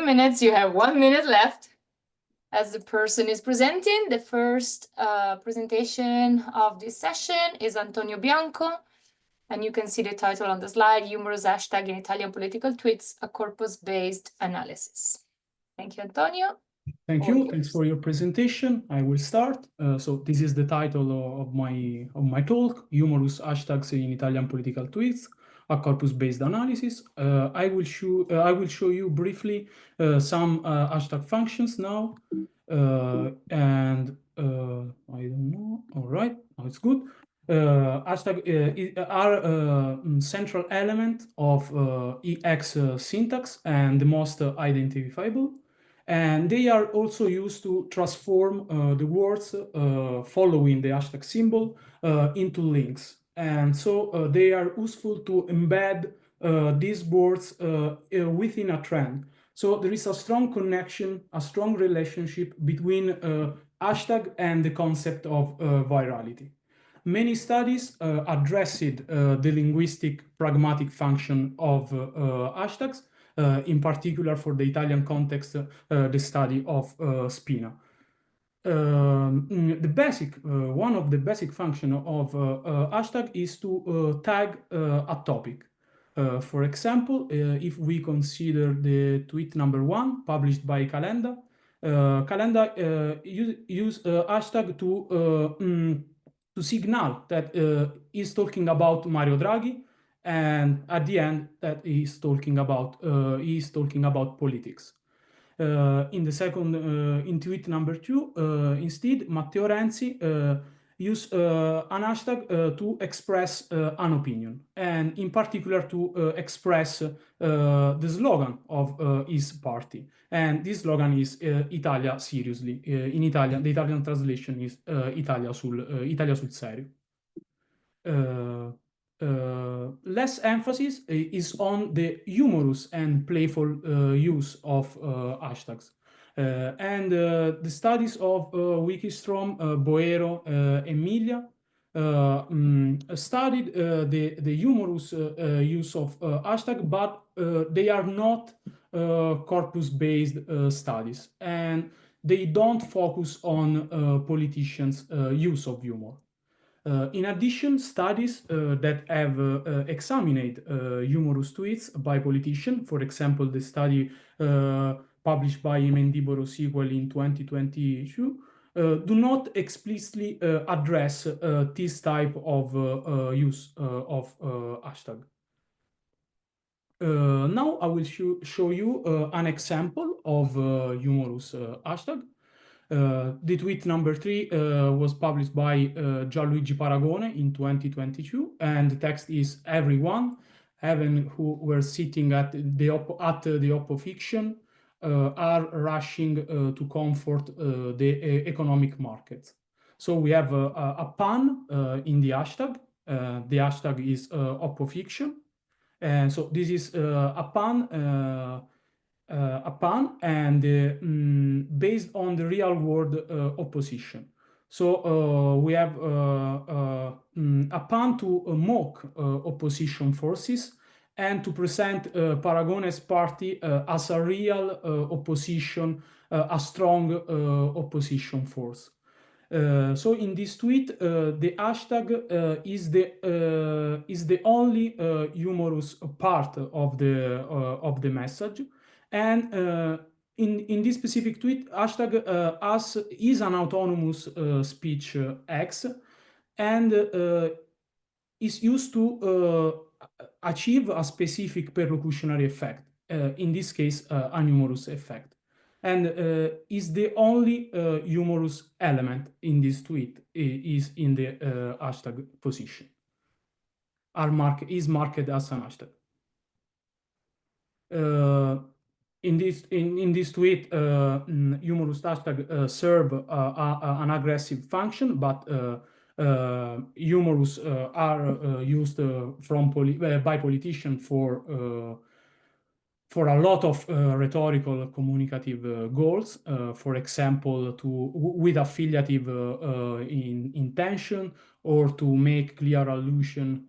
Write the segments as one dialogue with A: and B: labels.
A: minutes. You have 1 minute left as the person is presenting. The first presentation of this session is Antonio Bianco, and you can see the title on the slide, Humorous Hashtag in Italian Political Tweets, a Corpus-Based Analysis. Thank you, Antonio.
B: Thank you. Thanks for your presentation. I will start. So this is the title of my talk, Humorous Hashtags in Italian Political Tweets, a corpus-based analysis. I will show you briefly some hashtag functions now, and I don't know. All right, now it's good. Hashtag are central element of EX syntax and the most identifiable. And they are also used to transform the words following the hashtag symbol into links. And so they are useful to embed these words within a trend. So there is a strong connection, a strong relationship between hashtag and the concept of virality. Many studies addressed the linguistic pragmatic function of hashtags, in particular for the Italian context, the study of Spina. One of the basic functions of hashtag is to tag a topic. For example, if we consider the tweet number 1 published by Calenda, use hashtag to signal that he's talking about Mario Draghi, and at the end that he's talking about politics. In the second, in tweet number 2, instead, Matteo Renzi used an hashtag to express an opinion, and in particular to express the slogan of his party. And this slogan is Italia seriously. In Italian, the Italian translation is Italia sul serio. Less emphasis is on the humorous and playful use of hashtags. And the studies of Wikistrom, Boero, Emilia studied the humorous use of hashtag, but they are not corpus-based studies, and they don't focus on politicians' use of humor. In addition, studies that have examined humorous tweets by politicians, for example, the study published by Mendiboro Sequel in 2022, do not explicitly address this type of use of hashtag. Now I will show you an example of humorous hashtag. The tweet number 3 was published by Gianluigi Paragone in 2022, and the text is everyone, even who were sitting at the Oppo fiction, are rushing to comfort the economic markets. So we have a pun in the hashtag. The hashtag is Oppo fiction, and so this is a pun and based on the real world opposition. So we have a pun to mock opposition forces and to present Paragone's party as a real opposition, a strong opposition force. So in this tweet, the hashtag is the only humorous part of the message. And in this specific tweet, hashtag is an autonomous speech X, and is used to achieve a specific perlocutionary effect, in this case, a humorous effect. And is the only humorous element in this tweet is in the hashtag position. Is marked as an hashtag. In this tweet, humorous hashtag serve an aggressive function, but humorous are used by politicians for a lot of rhetorical communicative goals. For example, with affiliative intention, or to make clear allusion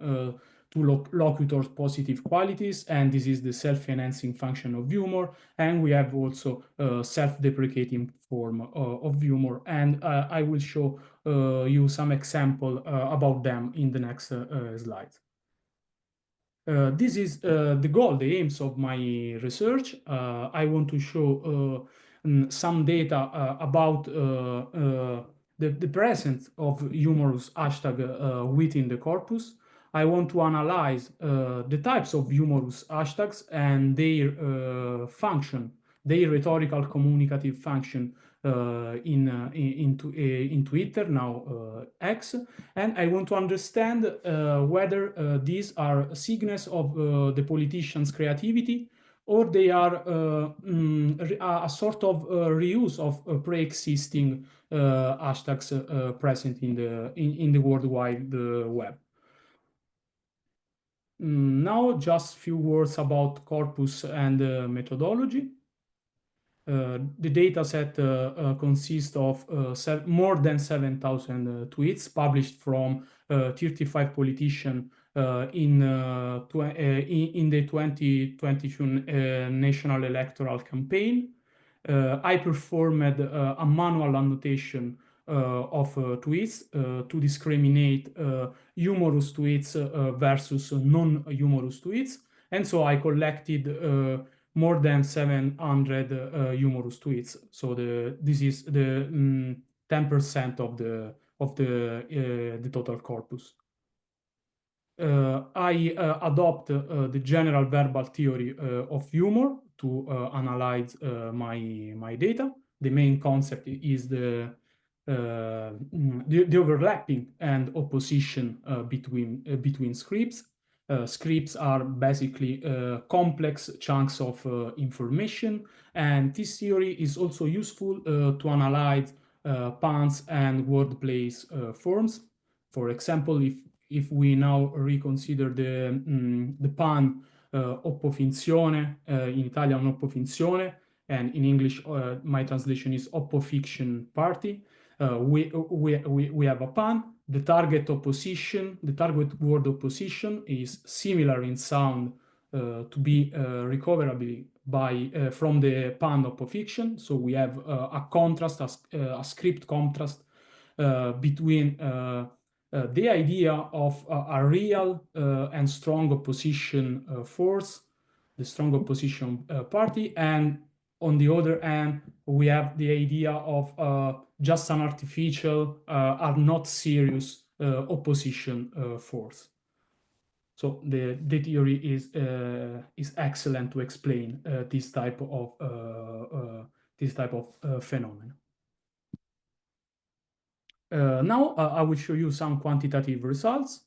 B: to locutors' positive qualities, and this is the self-enhancing function of humor. And we have also a self-deprecating form of humor, and I will show you some example about them in the next slides. This is the goal, the aims of my research. I want to show some data about the presence of humorous hashtag within the corpus. I want to analyze the types of humorous hashtags and their function, their rhetorical communicative function in Twitter, now X, and I want to understand whether these are signals of the politician's creativity, or they are a sort of reuse of pre-existing hashtags present in the World Wide Web. Now, just a few words about corpus and methodology. The data set consists of more than 7,000 tweets published from 35 politicians in the 2022 national electoral campaign. I performed a manual annotation of tweets to discriminate humorous tweets versus non-humorous tweets. And so I collected more than 700 humorous tweets. So this is the 10% of the total corpus. I adopt the general verbal theory of humor to analyze my data. The main concept is the overlapping and opposition between scripts. Scripts are basically complex chunks of information, and this theory is also useful to analyze puns and wordplays forms. For example, if we now reconsider the pun oppofinzione, in Italian oppofinzione, and in English my translation is oppofiction party, we have a pun. The target opposition, the target word opposition is similar in sound to be recoverable from the pun oppofiction. So we have a contrast, a script contrast between the idea of a real and strong opposition force, the strong opposition party, and on the other hand, we have the idea of just an artificial, are not serious opposition force. So the theory is excellent to explain this type of phenomenon. Now I will show you some quantitative results.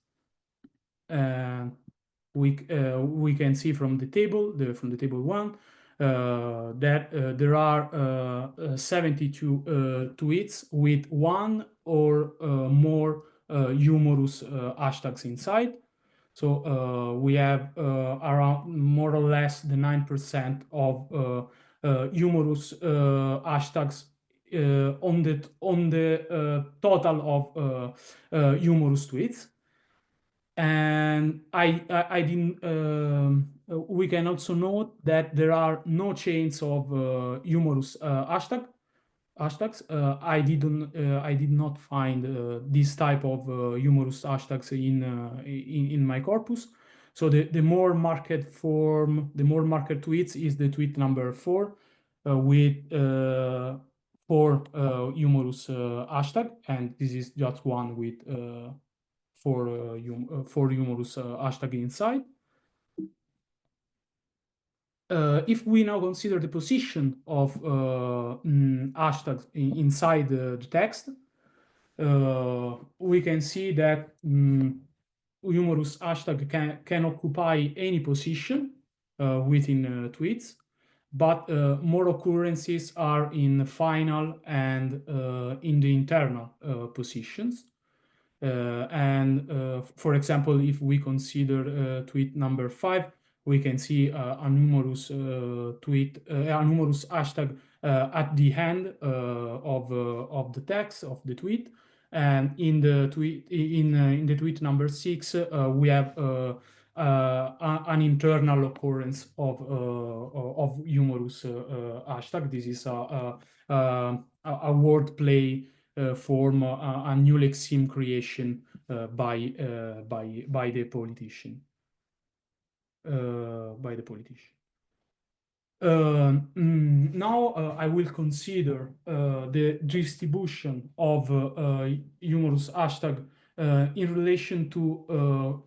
B: We can see from the table, from the table 1, that there are 72 tweets with one or more humorous hashtags inside. So we have around more or less the 9% of humorous hashtags on the total of humorous tweets. And I didn't. We can also note that there are no chains of humorous hashtags. I did not find this type of humorous hashtags in my corpus. So the more marked form, the more marked tweets is the tweet number 4 with 4 humorous hashtag, and this is just one with 4 humorous hashtag inside. If we now consider the position of hashtags inside the text, we can see that humorous hashtag can occupy any position within tweets, but more occurrences are in final and in the internal positions. For example, if we consider tweet number 5, we can see a numerous tweet, a numerous hashtag at the end of the text of the tweet, And in the tweet number 6, we have an internal occurrence of humorous hashtag. This is a wordplay form, a new lexeme creation by the politician. Now I will consider the distribution of humorous hashtag in relation to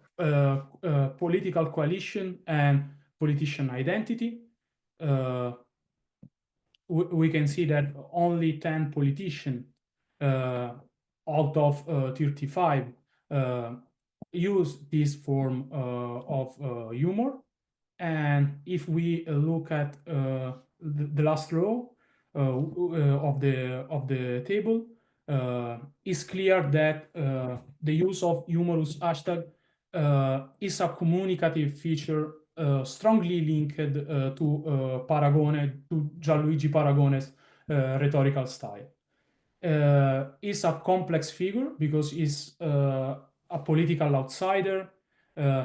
B: political coalition and politician identity. We can see that only 10 politicians out of 35 use this form of humor. And if we look at the last row of the table, it's clear that the use of humorous hashtag is a communicative feature strongly linked to Gianluigi Paragone's rhetorical style. Is a complex figure because he's a political outsider.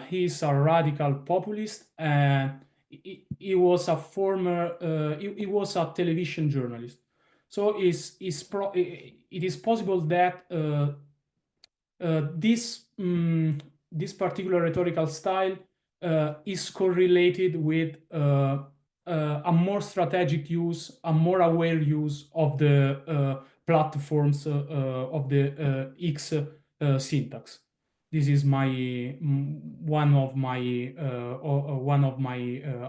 B: He is a radical populist, and he was a he was a television journalist. So it is possible that this particular rhetorical style is correlated with a more strategic use, a more aware use of the platforms of the X syntax. This is one of my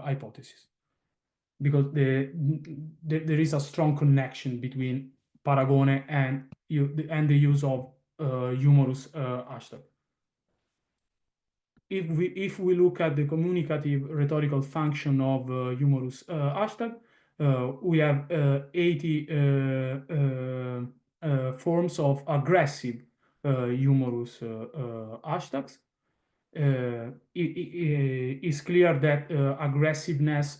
B: hypotheses, because there is a strong connection between Paragone and the use of humorous hashtag. If we look at the communicative rhetorical function of humorous hashtag, we have 80 forms of aggressive humorous hashtags. It's clear that aggressiveness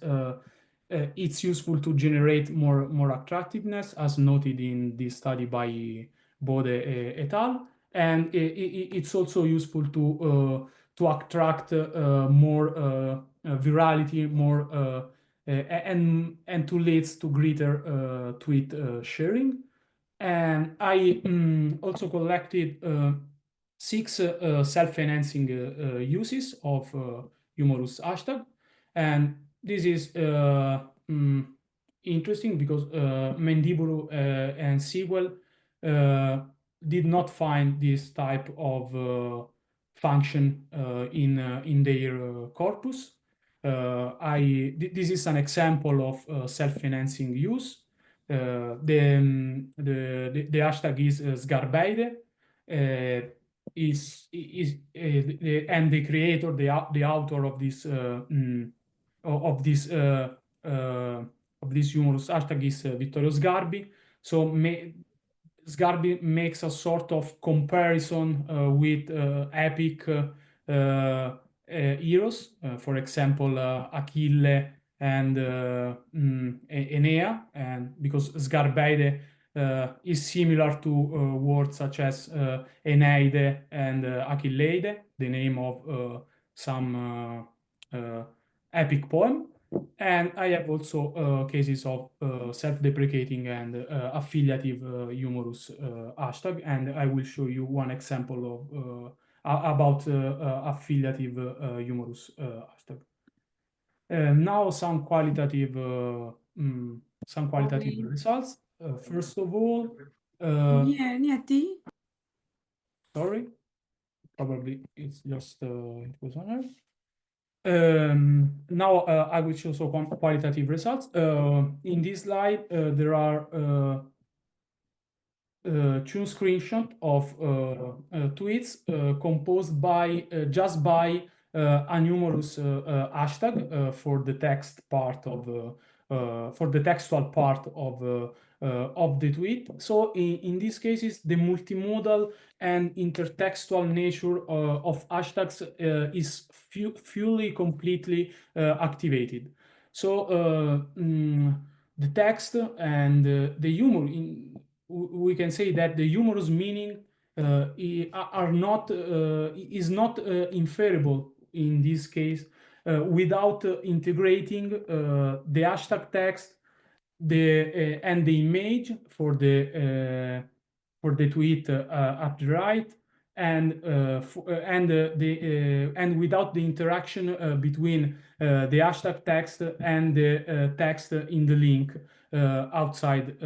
B: it's useful to generate more attractiveness, as noted in this study by Bode et al. And it's also useful to attract more virality, more and to lead to greater tweet sharing. And I also collected 6 self-enhancing uses of humorous hashtag, and this is interesting because Mendiburu and Sewell did not find this type of function in their corpus. This is an example of self-enhancing use. The hashtag is Sgarbeide. And the creator, the author of this humorous hashtag is Vittorio Sgarbi. So Sgarbi makes a sort of comparison with epic heroes, for example, Achille and Enea, and because Sgarbeide is similar to words such as Eneide and Achilleide, the name of some epic poem. And I have also cases of self-deprecating and affiliative humorous hashtag, and I will show you one example of about affiliative humorous hashtag. Now some qualitative results. First of all, sorry, probably it's just it was on Earth. Now I will show some qualitative results. In this slide, there are 2 screenshots of tweets composed by just by a humorous hashtag for the text part of for the textual part of the tweet. So in these cases, the multimodal and intertextual nature of hashtags is fully completely activated. So the text and the humor we can say that the humorous meaning is not inferable in this case without integrating the hashtag text and the image for the tweet at the right, and without the interaction between the hashtag text and the text in the link outside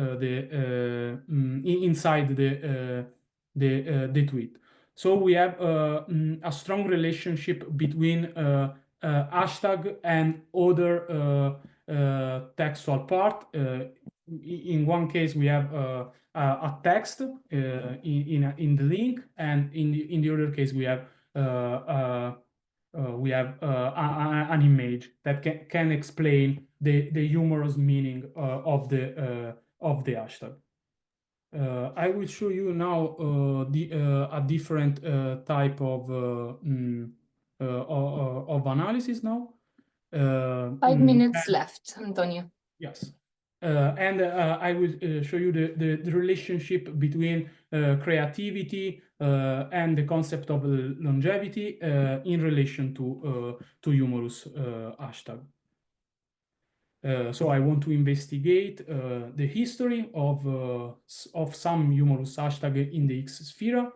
B: inside the tweet. So we have a strong relationship between hashtag and other textual part. In one case, we have a text in the link, and in the other case, we have an image that can explain the humorous meaning of the hashtag. I will show you now a different type of analysis now.
A: 5 minutes left, Antonio.
B: Yes. And I will show you the relationship between creativity and the concept of longevity in relation to humorous hashtag. So I want to investigate the history of some humorous hashtag in the X sphere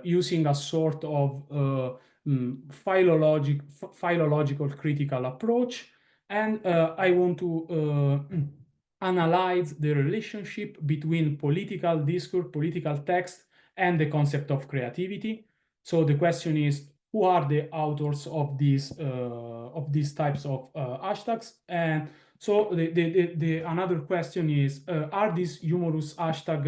B: using a sort of philological critical approach, and I want to analyze the relationship between political discourse, political text, and the concept of creativity. So the question is, who are the authors of these types of hashtags? And so the another question is, are these humorous hashtag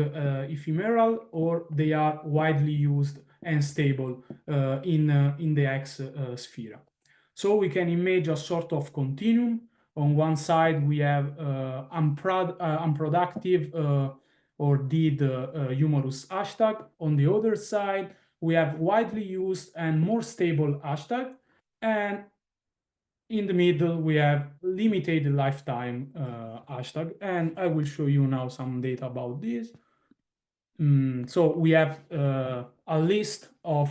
B: ephemeral, or they are widely used and stable in the X sphere? So we can imagine a sort of continuum. On one side, we have unproductive or dead humorous hashtag. On the other side, we have widely used and more stable hashtag. And in the middle, we have limited lifetime hashtag. And I will show you now some data about this. So we have a list of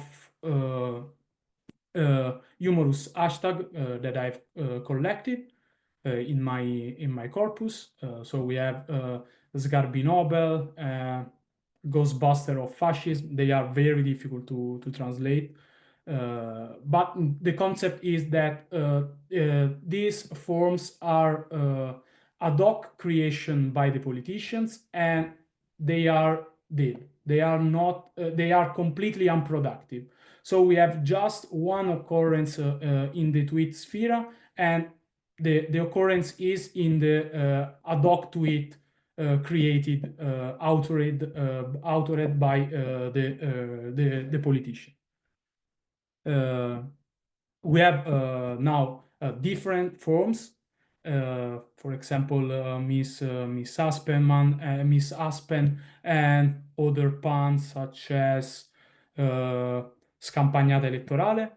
B: humorous hashtag that I've collected in my corpus. So we have Sgarbi Nobel, Ghostbuster of Fascism. They are very difficult to translate. But the concept is that these forms are ad hoc creation by the politicians, and they are dead. They are not. They are completely unproductive. So we have just one occurrence in the tweet sphere, and the occurrence is in the ad hoc tweet created, authored by the politician. We have now different forms. For example, Miss Aspen, and other puns such as scampagnata elettorale.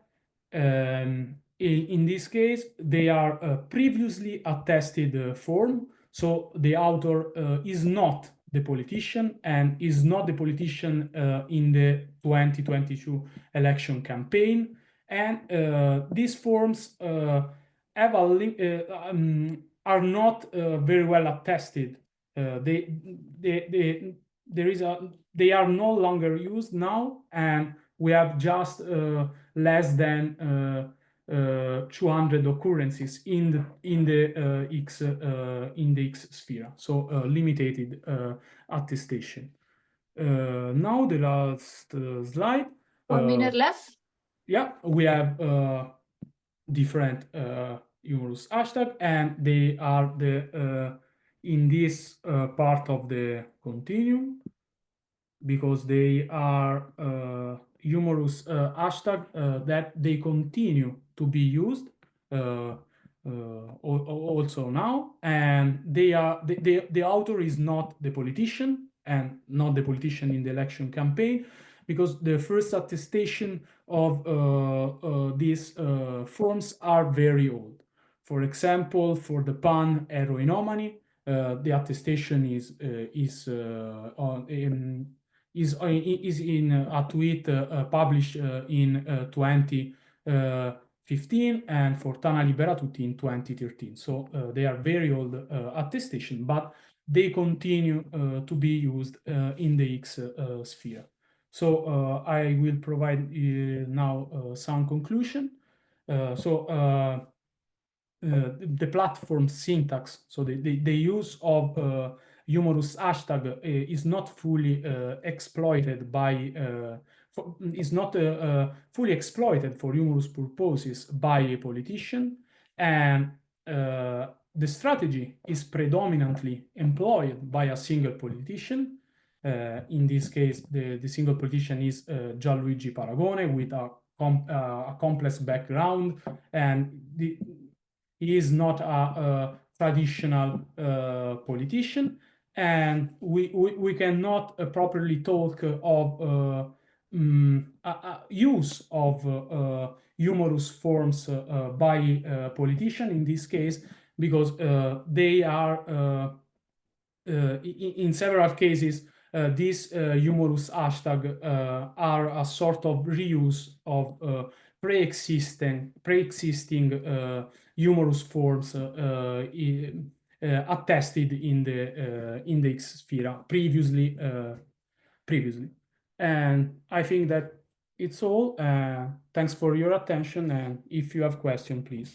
B: In this case, they are previously attested form. So the author is not the politician, and is not the politician in the 2022 election campaign. And these forms have a link, are not very well attested. They are no longer used now, and we have just less than 200 occurrences in the X sphere, so limited attestation. Now the last slide.
A: 1 minute left.
B: Yeah, we have different humorous hashtag, and they are in this part of the continuum, because they are humorous hashtag that they continue to be used also now, and the author is not the politician, and not the politician in the election campaign, because the first attestation of these forms are very old. For example, for the pun heroinomany, the attestation is is in a tweet published in 2015, and for Tana Libera Tutti in 2013. So they are very old attestation, but they continue to be used in the X sphere. So I will provide now some conclusion. The platform syntax, so the use of humorous hashtag is not fully exploited by is not fully exploited for humorous purposes by a politician, and the strategy is predominantly employed by a single politician. In this case, the single politician is Gianluigi Paragone with a complex background, and he is not a traditional politician, and we cannot properly talk of use of humorous forms by politicians in this case, because they are in several cases these humorous hashtags are a sort of reuse of pre-existing humorous forms attested in the X sphere previously. And I think that it's all. Thanks for your attention, and if you have questions, please.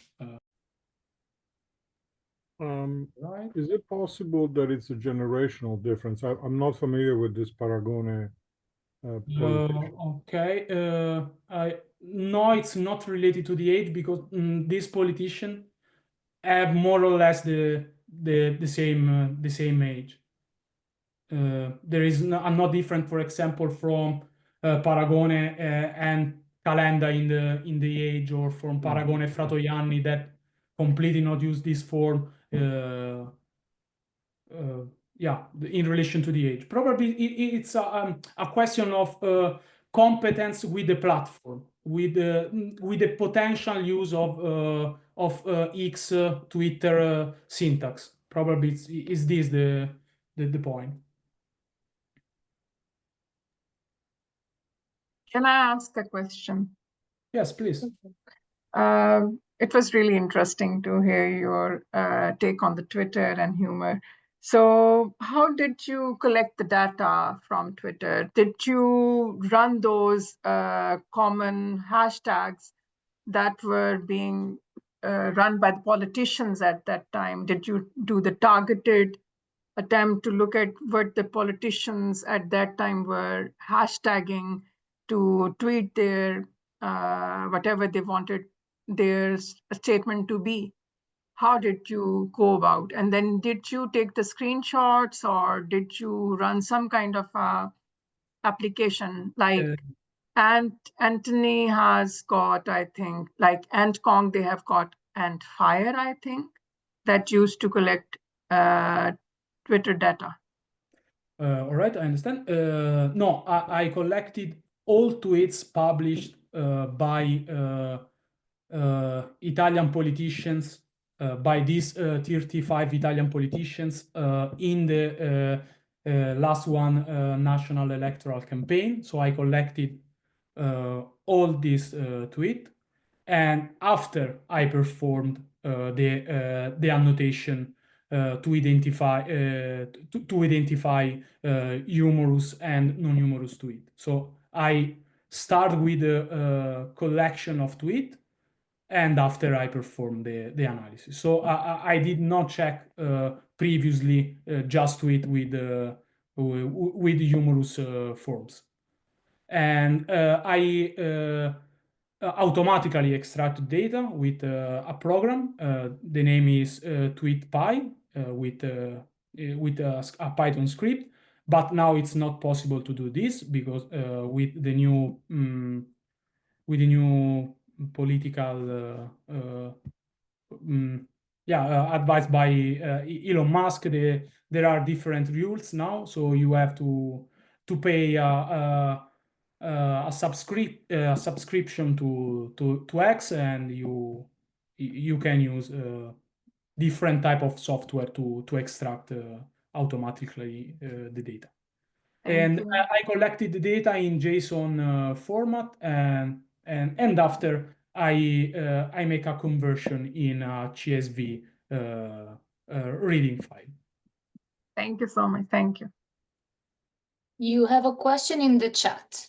C: Right. Is it possible that it's a generational difference? I'm not familiar with this Paragone politician.
B: Okay. No, it's not related to the age, because this politician have more or less the same age. There is not different, for example, from Paragone and Calenda in the age, or from Paragone e Fratoianni that completely not use this form. Yeah, in relation to the age. Probably it's a question of competence with the platform, with the potential use of X Twitter syntax. Probably is this the point.
D: Can I ask a question?
B: Yes, please.
D: It was really interesting to hear your take on the Twitter and humor. So how did you collect the data from Twitter? Did you run those common hashtags that were being run by the politicians at that time? Did you do the targeted attempt to look at what the politicians at that time were hashtagging to tweet their whatever they wanted their statement to be? How did you go about? And then did you take the screenshots, or did you run some kind of application like Anthony has got, I think, like AntCong, they have got AntFire, I think, that used to collect Twitter data.
B: All right, I understand. No, I collected all tweets published by Italian politicians, by these 35 Italian politicians in the last one national electoral campaign. So I collected all these tweets, and after I performed the annotation to identify humorous and non-humorous tweet. So I start with a collection of tweet, and after I perform the analysis. So I did not check previously just tweet with humorous forms, and I automatically extract data with a program. The name is TweetPy with a Python script, but now it's not possible to do this because with the new political advice by Elon Musk, there are different rules now, so you have to pay a subscription to X, and you can use different type of software to extract automatically the data. And
D: you.
B: I collected the data in JSON format, and after I make a conversion in a CSV reading file.
D: Thank you so much. Thank you.
A: You have a question in the chat.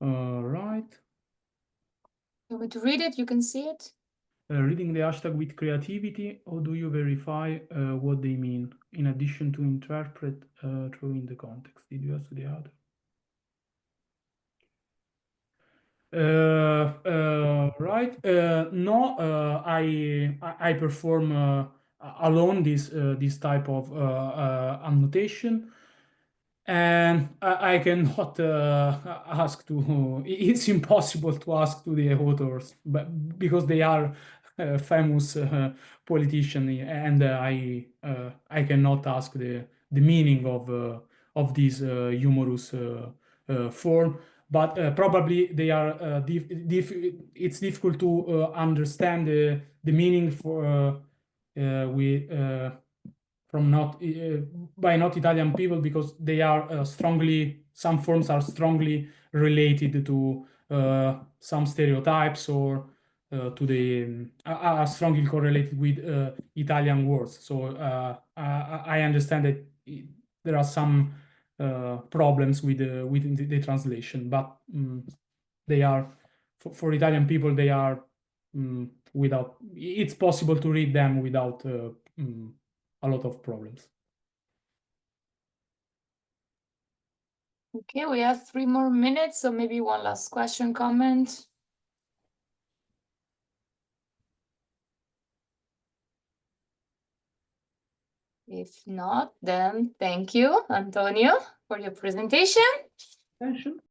B: Right.
A: You want me to read it? You can see it.
B: Reading the hashtag with creativity, how do you verify what they mean, in addition to interpret through in the context? Did you ask the other? Right. No, I perform alone this type of annotation, and I cannot ask to. It's impossible to ask to the authors, but because they are famous politician, and I cannot ask the meaning of this humorous form. But probably they are. It's difficult to understand the meaning for from not by not Italian people, because they are strongly. Some forms are strongly related to some stereotypes, or to the are strongly correlated with Italian words. So I understand that there are some problems with the translation, but they are for Italian people, they are without. It's possible to read them without a lot of problems.
A: Okay, we have 3 more minutes, so maybe one last question, comment. If not, then thank you, Antonio, for your presentation.
B: Attention.